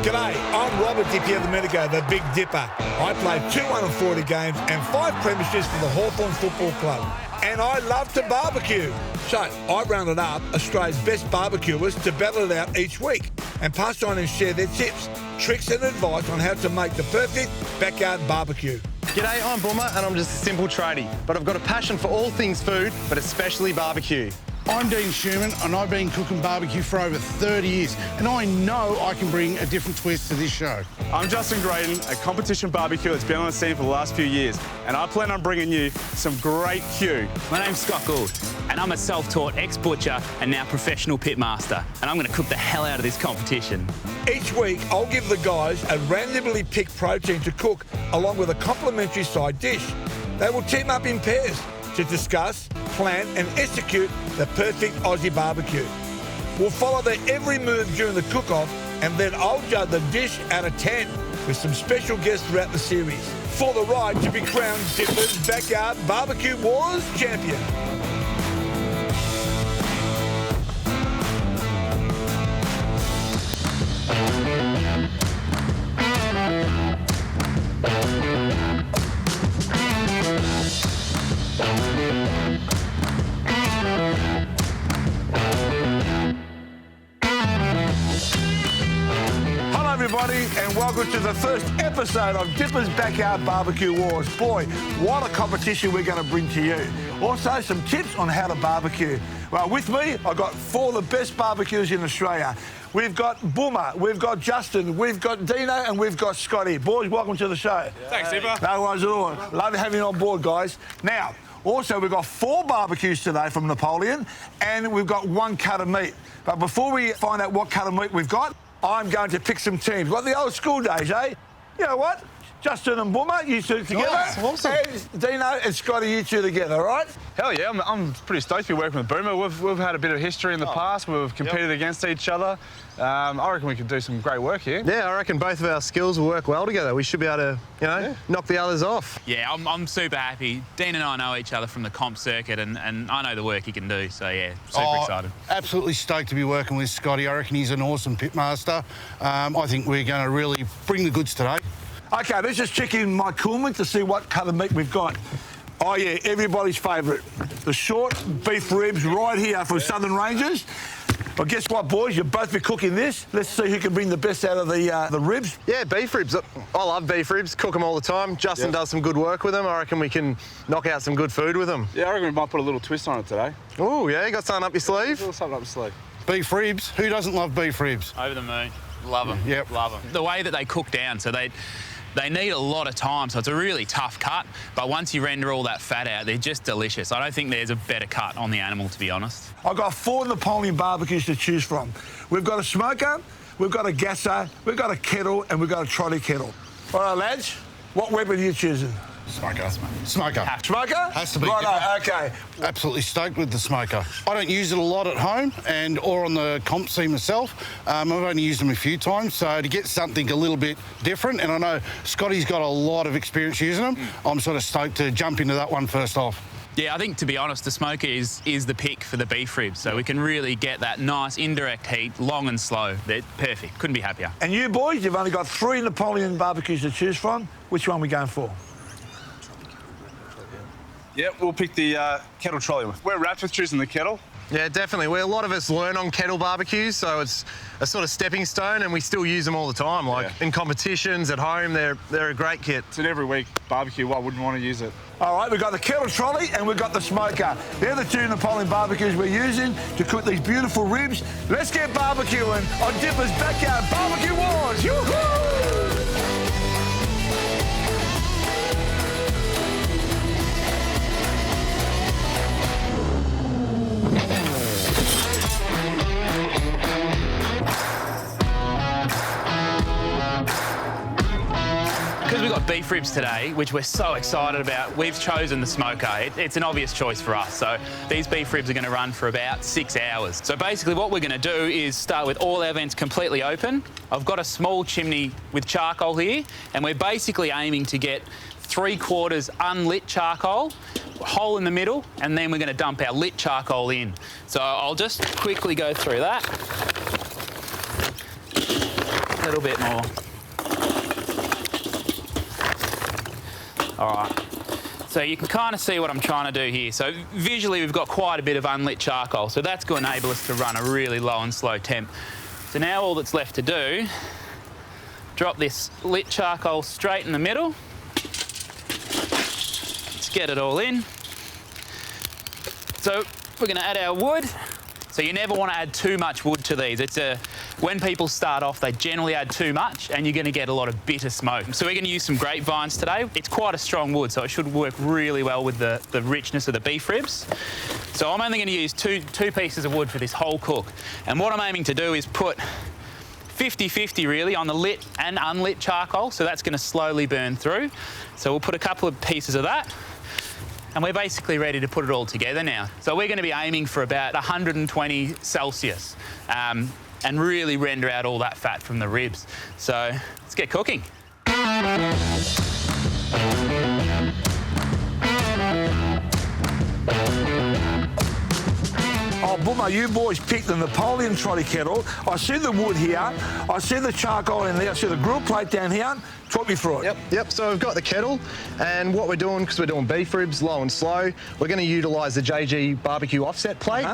G'day, I'm Robert Dippy of the Medico, the Big Dipper. I played 240 games and 5 premierships for the Hawthorn Football Club. And I love to barbecue. So I rounded up Australia's best barbecuers to battle it out each week and pass on and share their tips, tricks and advice on how to make the perfect backyard barbecue. G'day, I'm Boomer and I'm just a simple tradie, but I've got a passion for all things food, but especially barbecue. I'm Dean Schumann and I've been cooking barbecue for over 30 years and I know I can bring a different twist to this show. I'm Justin Graydon, a competition barbecuer that's been on the scene for the last few years, and I plan on bringing you some great Q. My name's Scott Gould and I'm a self-taught ex-butcher and now professional pitmaster, and I'm going to cook the hell out of this competition. Each week, I'll give the guys a randomly picked protein to cook along with a complimentary side dish. They will team up in pairs to discuss, plan and execute the perfect Aussie barbecue. We'll follow their every move during the cook-off and then I'll judge the dish out of 10 with some special guests throughout the series for the right to be crowned Dipper's Backyard Barbecue Wars champion. Everybody, and welcome to the first episode of Dipper's Backyard Barbecue Wars. Boy, what a competition we're going to bring to you. Also, some tips on how to barbecue. Well, with me, I've got 4 of the best barbecuers in Australia. We've got Boomer, we've got Justin, we've got Dino, and we've got Scotty. Boys, welcome to the show. Thanks, Dipper. No worries at all. Love having you on board, guys. Now, also, we've got 4 barbecues today from Napoleon, and we've got 1 cut of meat. But before we find out what cut of meat we've got, I'm going to pick some teams, like the old school days, eh? You know what? Justin and Boomer, you 2 together. Nice, awesome. And Dino and Scotty, you 2 together, all right? Hell yeah, I'm pretty stoked to be working with Boomer. We've had a bit of history in the past. We've competed against each other. I reckon we could do some great work here. Yeah, I reckon both of our skills will work well together. We should be able to, knock the others off. Yeah, I'm super happy. Dean and I know each other from the comp circuit and I know the work he can do, so yeah, super excited. Absolutely stoked to be working with Scotty. I reckon he's an awesome pitmaster. I think we're going to really bring the goods today. OK, let's just check in my coolant to see what cut of meat we've got. Oh, yeah, everybody's favourite. The short beef ribs right here for Southern Rangers. Well, guess what, boys? You'll both be cooking this. Let's see who can bring the best out of the ribs. Yeah, beef ribs. I love beef ribs. Cook them all the time. Justin does some good work with them. I reckon we can knock out some good food with them. Yeah, I reckon we might put a little twist on it today. Oh, yeah, you got something up your sleeve? A little something up your sleeve. Beef ribs. Who doesn't love beef ribs? Over the moon. Love them. Yep. Love them. The way that they cook down, so they need a lot of time, so it's a really tough cut, but once you render all that fat out, they're just delicious. I don't think there's a better cut on the animal, to be honest. I've got 4 Napoleon barbecues to choose from. We've got a smoker, we've got a gasser, we've got a kettle, and we've got a trolley kettle. All right, lads, what weapon are you choosing? Smoker. Smoker. Smoker? Has to be. Right, OK. Absolutely stoked with the smoker. I don't use it a lot at home or on the comp scene myself. I've only used them a few times, so to get something a little bit different, and I know Scotty's got a lot of experience using them, I'm sort of stoked to jump into that one first off. Yeah, I think, to be honest, the smoker is the pick for the beef ribs, so we can really get that nice indirect heat, long and slow. They're perfect. Couldn't be happier. And you boys, you've only got 3 Napoleon barbecues to choose from. Which one are we going for? Yeah, we'll pick the kettle trolley. We're wrapped with choosing the kettle. Yeah, definitely. A lot of us learn on kettle barbecues, so it's a sort of stepping stone, and we still use them all the time. Like in competitions, at home, they're a great kit. It's an every week barbecue. Why wouldn't want to use it? All right, we've got the kettle trolley and we've got the smoker. They're the 2 Napoleon barbecues we're using to cook these beautiful ribs. Let's get barbecuing on Dipper's Backyard Barbecue Wars. Yoo-hoo! Because we've got beef ribs today, which we're so excited about, we've chosen the smoker. It's an obvious choice for us. So these beef ribs are going to run for about 6 hours. So basically what we're going to do is start with all our vents completely open. I've got a small chimney with charcoal here, and we're basically aiming to get 3/4 unlit charcoal, hole in the middle, and then we're going to dump our lit charcoal in. So I'll just quickly go through that. A little bit more. All right. So you can kind of see what I'm trying to do here. So visually, we've got quite a bit of unlit charcoal. So that's going to enable us to run a really low and slow temp. So now all that's left to do, drop this lit charcoal straight in the middle. Let's get it all in. So we're going to add our wood. So you never want to add too much wood to these. When people start off, they generally add too much and you're going to get a lot of bitter smoke. So we're going to use some grapevines today. It's quite a strong wood, so it should work really well with the richness of the beef ribs. So I'm only going to use two pieces of wood for this whole cook. And what I'm aiming to do is put 50-50 really on the lit and unlit charcoal, so that's going to slowly burn through. So we'll put a couple of pieces of that. And we're basically ready to put it all together now. So we're going to be aiming for about 120 Celsius and really render out all that fat from the ribs. So let's get cooking. Oh, Boomer, you boys picked the Napoleon trotty kettle. I see the wood here. I see the charcoal in there. I see the grill plate down here. Talk me through it. Yep. So we've got the kettle, and what we're doing, because we're doing beef ribs low and slow, we're going to utilise the JG barbecue offset plate.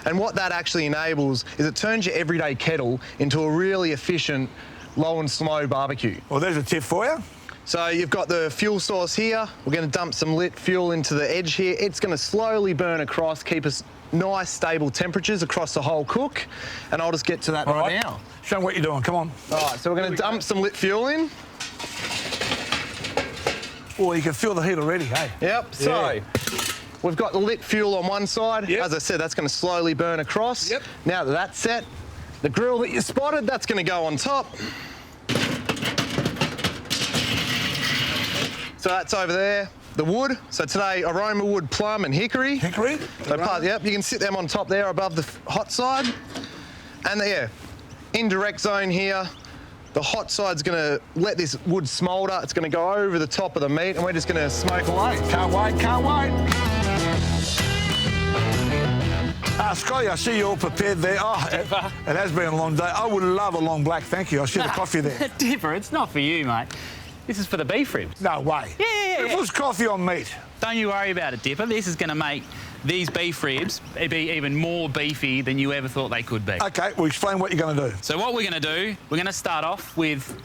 And what that actually enables is it turns your everyday kettle into a really efficient low and slow barbecue. Well, there's a tip for you. So you've got the fuel source here. We're going to dump some lit fuel into the edge here. It's going to slowly burn across, keep us nice stable temperatures across the whole cook, and I'll just get to that right now. Show them what you're doing, come on. All right, so we're going to dump some lit fuel in. Oh, you can feel the heat already, hey? Yep, so we've got the lit fuel on one side. Yep. As I said, that's going to slowly burn across. Yep. Now that that's set, the grill that you spotted, that's going to go on top. So that's over there. The wood, so today aroma wood, plum and hickory. Hickory? So yep, you can sit them on top there above the hot side. And indirect zone here. The hot side's gonna let this wood smoulder. It's gonna go over the top of the meat and we're just gonna smoke away. Can't wait, can't wait. Scotty, I see you all prepared there. Oh, it has been a long day. I would love a long black, thank you. I see the coffee there. Dipper, it's not for you, mate. This is for the beef ribs. No way. Yeah. It was coffee on meat. Don't you worry about it, Dipper. This is going to make these beef ribs be even more beefy than you ever thought they could be. OK, well, explain what you're going to do. So what we're going to do, we're going to start off with,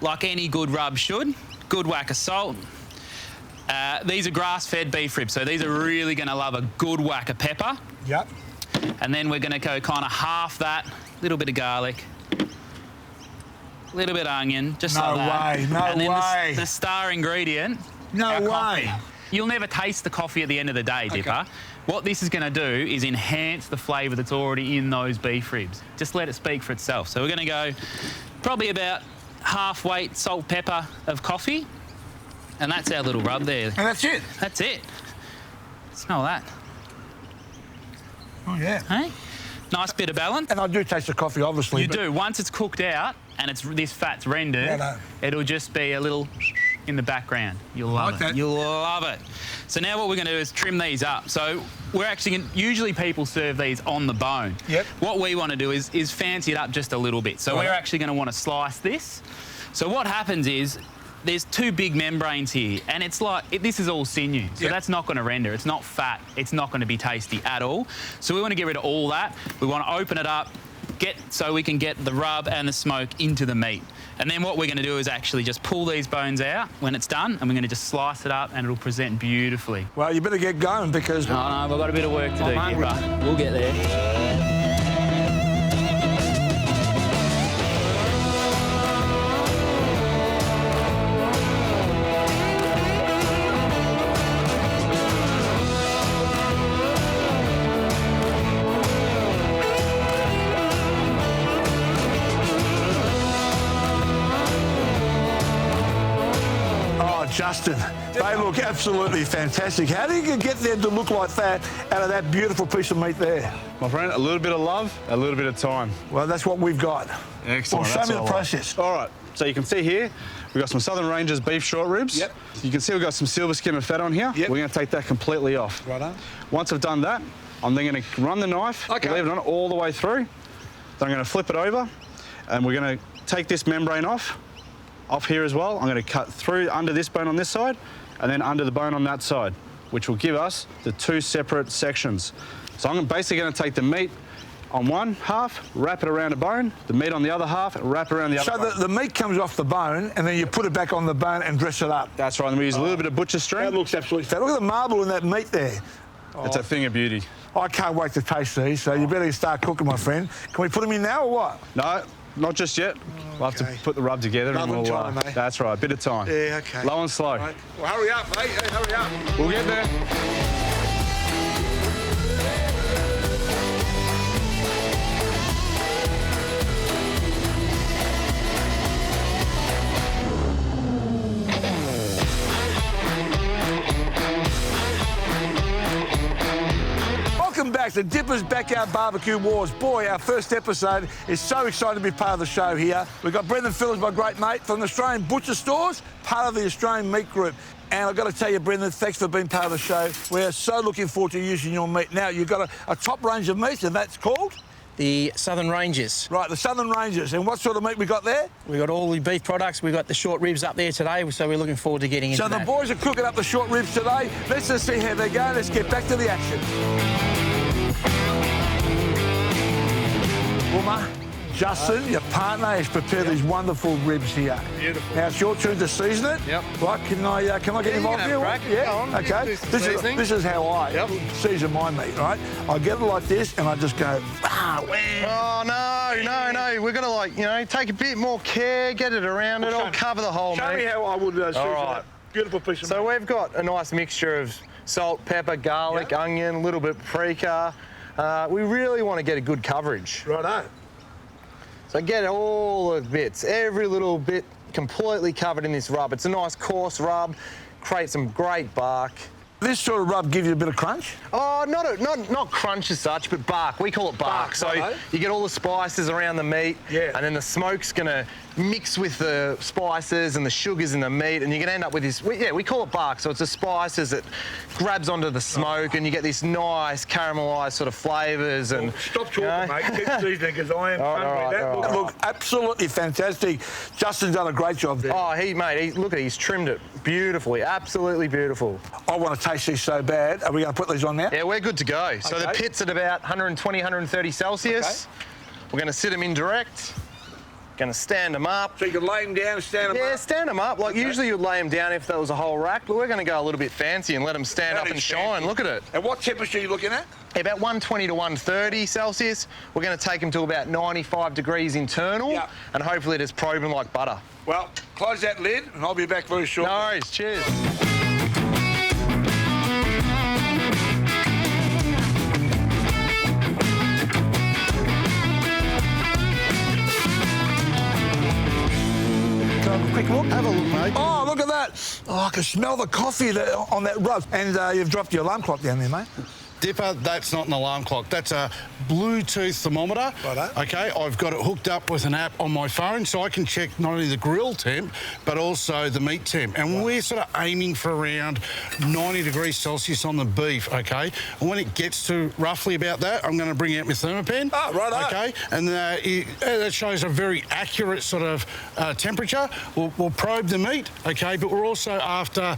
like any good rub should, good whack of salt. These are grass-fed beef ribs, so these are really going to love a good whack of pepper. Yep. And then we're going to go kind of half that, little bit of garlic. A little bit of onion, just like that. No way. The star ingredient, No way. coffee. You'll never taste the coffee at the end of the day, Dipper. Okay. What this is going to do is enhance the flavour that's already in those beef ribs. Just let it speak for itself. So we're going to go probably about half weight salt, pepper of coffee. And that's our little rub there. And that's it? That's it. Smell that. Oh, yeah. Hey? Nice bit of balance. And I do taste the coffee, obviously. You do. Once it's cooked out and this fat's rendered, it'll just be a little in the background. You'll love it. You'll love it. So now what we're going to do is trim these up. So we're actually usually people serve these on the bone. Yep. What we want to do is fancy it up just a little bit. So we're actually going to want to slice this. So what happens is there's two big membranes here, and it's like, this is all sinew, so that's not going to render. It's not fat. It's not going to be tasty at all. So we want to get rid of all that. We want to open it up, so we can get the rub and the smoke into the meat. And then what we're going to do is actually just pull these bones out when it's done, and we're going to just slice it up, and it'll present beautifully. Well, you better get going because... No, we've got a bit of work to do, Dipper. We'll get there. Justin, they look absolutely fantastic. How do you get them to look like that out of that beautiful piece of meat there? My friend, a little bit of love, a little bit of time. Well, that's what we've got. Excellent. Well, show me the process. All right, so you can see here, we've got some Southern Rangers beef short ribs. Yep. You can see we've got some silver skimmer fat on here. Yep. We're going to take that completely off. Right on. Once I've done that, I'm then going to run the knife, leave it on all the way through. Then I'm going to flip it over, and we're going to take this membrane off here as well. I'm going to cut through under this bone on this side and then under the bone on that side, which will give us the 2 separate sections. So I'm basically going to take the meat on one half, wrap it around a bone, the meat on the other half, wrap it around the other bone. So the meat comes off the bone and then you put it back on the bone and dress it up. That's right, and we use a little bit of butcher string. That looks absolutely fat. Look at the marble in that meat there. It's a thing of beauty. I can't wait to taste these, so you better start cooking, my friend. Can we put them in now or what? No, not just yet. We'll have to put the rub together. Love and and we'll, time, mate. That's right, a bit of time. Yeah, okay. Low and slow. Right. Well, hurry up, mate. Hey, hurry up. We'll get there. Welcome back to Dipper's Backyard Barbecue Wars. Boy, our first episode is so excited to be part of the show here. We've got Brendan Phillips, my great mate, from the Australian Butcher Stores, part of the Australian Meat Group. And I've got to tell you, Brendan, thanks for being part of the show. We're so looking forward to using your meat. Now, you've got a top range of meats, and that's called? The Southern Ranges. Right, the Southern Ranges. And what sort of meat we got there? We've got all the beef products. We've got the short ribs up there today, so we're looking forward to getting into So that. the boys are cooking up the short ribs today. Let's just see how they go. Let's get back to the action. Wilma, Justin, your partner, has prepared these wonderful ribs here. Beautiful. Now it's your turn to season it. Yep. Right? Can I get you involved can here? have a crack. Yeah. Go on. Okay. Do some seasoning. This is how I season my meat. Right? I get it like this, and I just go. Oh, no. We're going to, take a bit more care, get it around it, all cover the whole Show meat. me how I would season right. it. Beautiful piece of So meat. we've got a nice mixture of salt, pepper, garlic, onion, a little bit of paprika. We really want to get a good coverage. Righto. So get all the bits, every little bit completely covered in this rub. It's a nice coarse rub, creates some great bark. This sort of rub gives you a bit of crunch? Oh, not crunch as such, but bark. We call it bark. So righto. you get all the spices around the meat, and then the smoke's gonna mix with the spices and the sugars in the meat, and you're gonna end up with this. We call it bark. So it's the spices that grabs onto the smoke, and you get this nice caramelised sort of flavours. And Stop talking, mate. Keep seasoning, because I am hungry. That looks absolutely fantastic. Justin's done a great job there. Oh, look at he's trimmed it beautifully, absolutely beautiful. I want to taste these so bad. Are we going to put these on now? Yeah, we're good to go. So the Okay. pit's at about 120, 130 Celsius. Okay. We're going to sit them in direct. Going to stand them up. So you can lay them down and stand them Yeah, up? stand them up. Like usually you'd lay them down if there was a whole rack, but we're going to go a little bit fancy and let them stand That up is and shine. fancy. Look at it. And what temperature are you looking at? About 120 to 130 Celsius. We're going to take them to about 95 degrees internal, Yeah. and hopefully just probe them like butter. Well, close that lid and I'll be back very shortly. No worries. Cheers. Have a quick look. Have a look, mate. Oh, look at that. Oh, I can smell the coffee on that rub. And you've dropped your alarm clock down there, mate. Dipper, that's not an alarm clock. That's a Bluetooth thermometer. Righto. Okay, I've got it hooked up with an app on my phone so I can check not only the grill temp, but also the meat temp. And we're sort of aiming for around 90 degrees Celsius on the beef, okay? And when it gets to roughly about that, I'm going to bring out my thermopen. Oh, righto. Okay, and that shows a very accurate sort of temperature. We'll probe the meat, okay, but we're also after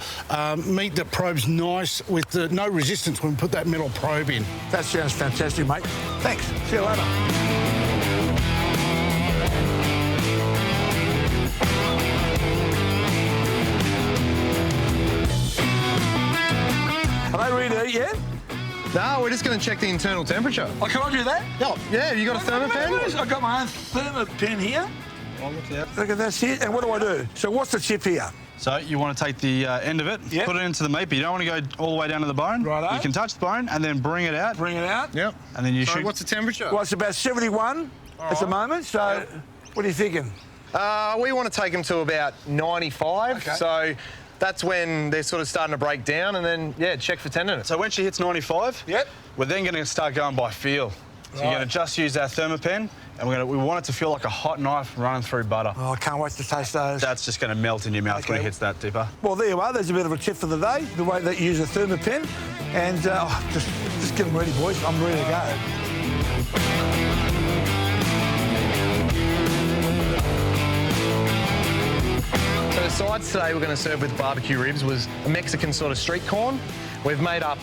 meat that probes nice with no resistance when we put that metal probe in. That sounds fantastic, mate. Thanks. See you later. Are they ready to eat yet? No, we're just going to check the internal temperature. Oh, can I do that? Yeah, you got a thermopen? I've got my own thermopen here. Look at that's it. And what do I do? So what's the tip here? So you want to take the end of it, Yep. put it into the meat, but you don't want to go all the way down to the bone. Righto. You can touch the bone and then bring it out. Bring it out. Yep. And then you So shoot. what's the temperature? Well, it's about 71 at the moment. So what are you thinking? We want to take them to about 95. Okay. So that's when they're sort of starting to break down, and then, check for tenderness. So when she hits 95, Yep. we're then going to start going by feel. So you're going to just use our thermopen, and we want it to feel like a hot knife running through butter. Oh, I can't wait to taste those. That's just going to melt in your mouth when it hits that dipper. Well, there you are. There's a bit of a tip for the day, the way that you use a thermopen. And just get them ready, boys. I'm ready to go. sides today we're going to serve with barbecue ribs was a Mexican sort of street corn. We've made up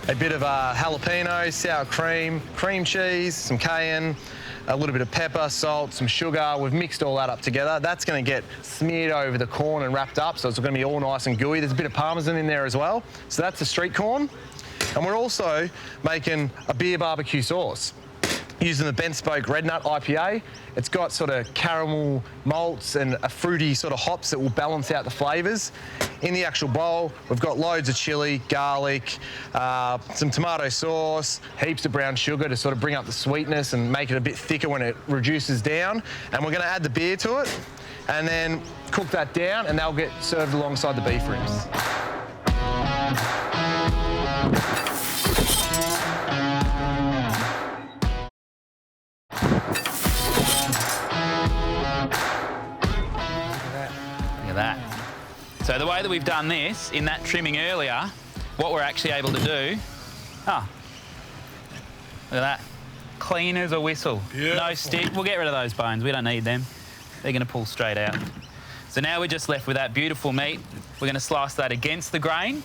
a bit of jalapeno, sour cream, cream cheese, some cayenne, a little bit of pepper, salt, some sugar. We've mixed all that up together. That's going to get smeared over the corn and wrapped up, so it's going to be all nice and gooey. There's a bit of parmesan in there as well. So that's the street corn. And we're also making a beer barbecue sauce using the Bent Spoke Red Nut IPA. It's got sort of caramel malts and a fruity sort of hops that will balance out the flavours. In the actual bowl, we've got loads of chilli, garlic, some tomato sauce, heaps of brown sugar to sort of bring up the sweetness and make it a bit thicker when it reduces down. And we're going to add the beer to it and then cook that down, and they'll get served alongside the beef ribs. So the way that we've done this, in that trimming earlier, what we're actually able to do, look at that, clean as a whistle. Beautiful. No stick. We'll get rid of those bones. We don't need them. They're going to pull straight out. So now we're just left with that beautiful meat. We're going to slice that against the grain.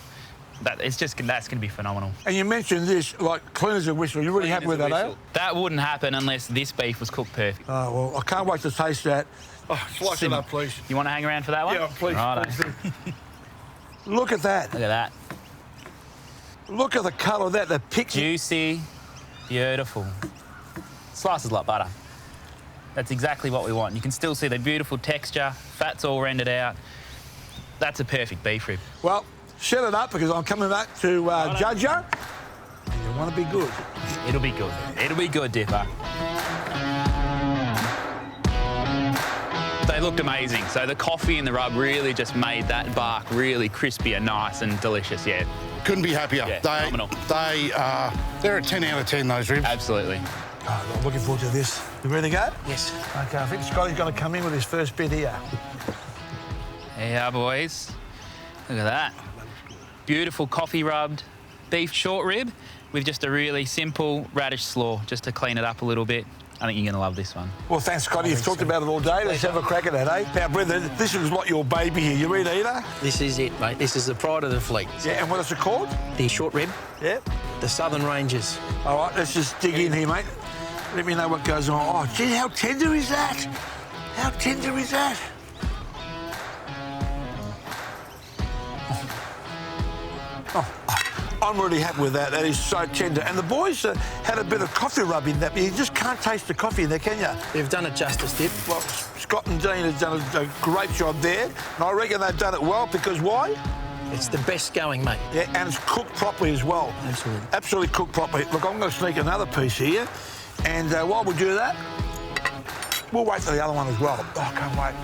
That's going to be phenomenal. And you mentioned this, like clean as a whistle. You're really happy with that, eh? That wouldn't happen unless this beef was cooked perfect. Oh, well, I can't wait to taste that. Oh, slice it up, please. You want to hang around for that one? Yeah, please. Righto. Look at that. Look at that. Look at the colour of that, the picture. Juicy, beautiful. Slices like butter. That's exactly what we want. You can still see the beautiful texture, fat's all rendered out. That's a perfect beef rib. Well, set it up because I'm coming back to judge you. And you want to be good. It'll be good. It'll be good, Dipper. They looked amazing. So the coffee and the rub really just made that bark really crispy and nice and delicious, yeah. Couldn't be happier. Yeah, phenomenal. They're a 10 out of 10, those ribs. Absolutely. Oh, I'm looking forward to this. You ready to go? Yes. OK, I think Scotty's going to come in with his first bit here. Yeah, boys. Look at that. Beautiful coffee rubbed beef short rib with just a really simple radish slaw, just to clean it up a little bit. I think you're going to love this one. Well, thanks, Scotty. You've talked about it all day. Let's have a crack at it, eh? Now, Brendan, this is like your baby here. You ready to eat her? This is it, mate. This is the pride of the fleet. Yeah, and what is it called? The short rib. Yeah. The Southern Ranges. All right, let's just dig in here, mate. Let me know what goes on. Oh, gee, how tender is that? How tender is that? I'm really happy with that. That is so tender. And the boys had a bit of coffee rub in that, but you just can't taste the coffee in there, can you? They've done it justice, Dip. Well, Scott and Dean have done a great job there. And I reckon they've done it well because why? It's the best going, mate. Yeah, and it's cooked properly as well. Absolutely. Absolutely cooked properly. Look, I'm going to sneak another piece here. And while we do that, we'll wait for the other one as well. Oh, I can't wait.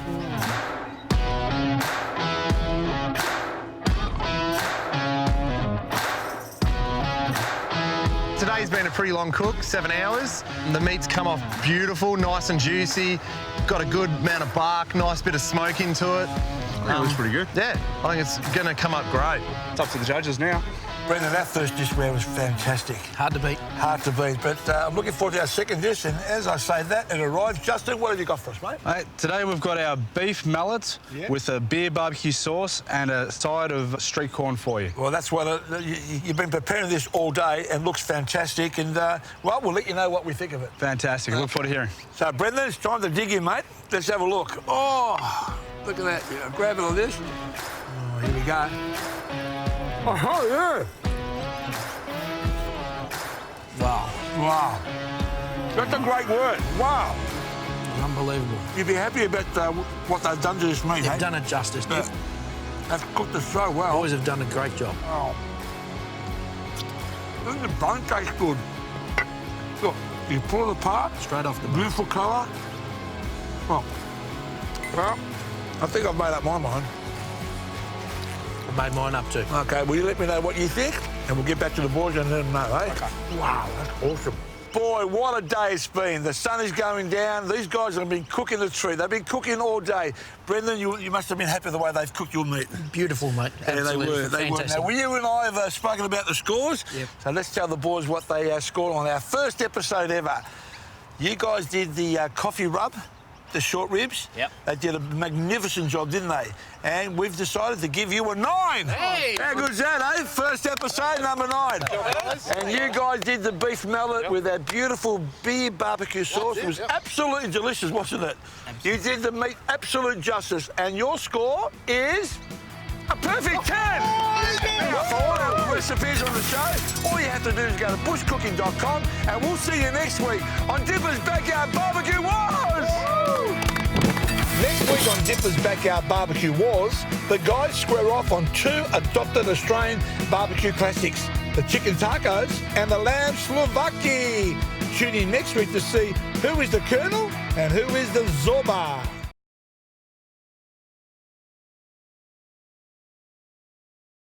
Today's been a pretty long cook, 7 hours. The meat's come off beautiful, nice and juicy. Got a good amount of bark, nice bit of smoke into it. That looks pretty good. Yeah, I think it's going to come up great. It's up to the judges now. Brendan, that first dish there was fantastic. Hard to beat. Hard to beat, but I'm looking forward to our second dish, and as I say that, it arrives. Justin, what have you got for us, mate? Mate, today we've got our beef mallets with a beer barbecue sauce and a side of street corn for you. Well, that's what you've been preparing this all day and looks fantastic, and, well, we'll let you know what we think of it. Fantastic. Look forward to hearing. So, Brendan, it's time to dig in, mate. Let's have a look. Oh, look at that. Yeah, grab it on this. Oh, here we go. Oh, yeah. Wow. Wow. That's a great word. Wow. Unbelievable. You'd be happy about what they've done to this meat, They've eh? done it justice, Dip. They've cooked it so well. Boys have done a great job. Oh. Doesn't the bone taste good? Look, you pull it apart. Straight off the bone. Beautiful colour. Well, I think I've made up my mind. I've made mine up too. OK, will you let me know what you think? And we'll get back to the boys and let them know, eh? OK. Wow, that's awesome. Boy, what a day it's been. The sun is going down. These guys have been cooking the tree. They've been cooking all day. Brendan, you must have been happy the way they've cooked your meat. Beautiful, mate. Absolutely. Yeah, they were. Now, you and I have spoken about the scores. Yep. So let's tell the boys what they scored on our first episode ever. You guys did the coffee rub the short ribs. Yep. They did a magnificent job, didn't they? And we've decided to give you a 9. Hey! How good's that, eh? First episode, number 9. And you guys did the beef mallet with that beautiful beer barbecue sauce. It was absolutely delicious, wasn't it? You did the meat absolute justice, and your score is a perfect 10. Now, for all our recipes on the show, all you have to do is go to bushcooking.com, and we'll see you next week on Dipper's Backyard Barbecue Wars. Next week on Dipper's Backyard Barbecue Wars, the guys square off on 2 adopted Australian barbecue classics, the chicken tacos and the lamb Slovaki. Tune in next week to see who is the Colonel and who is the Zorba.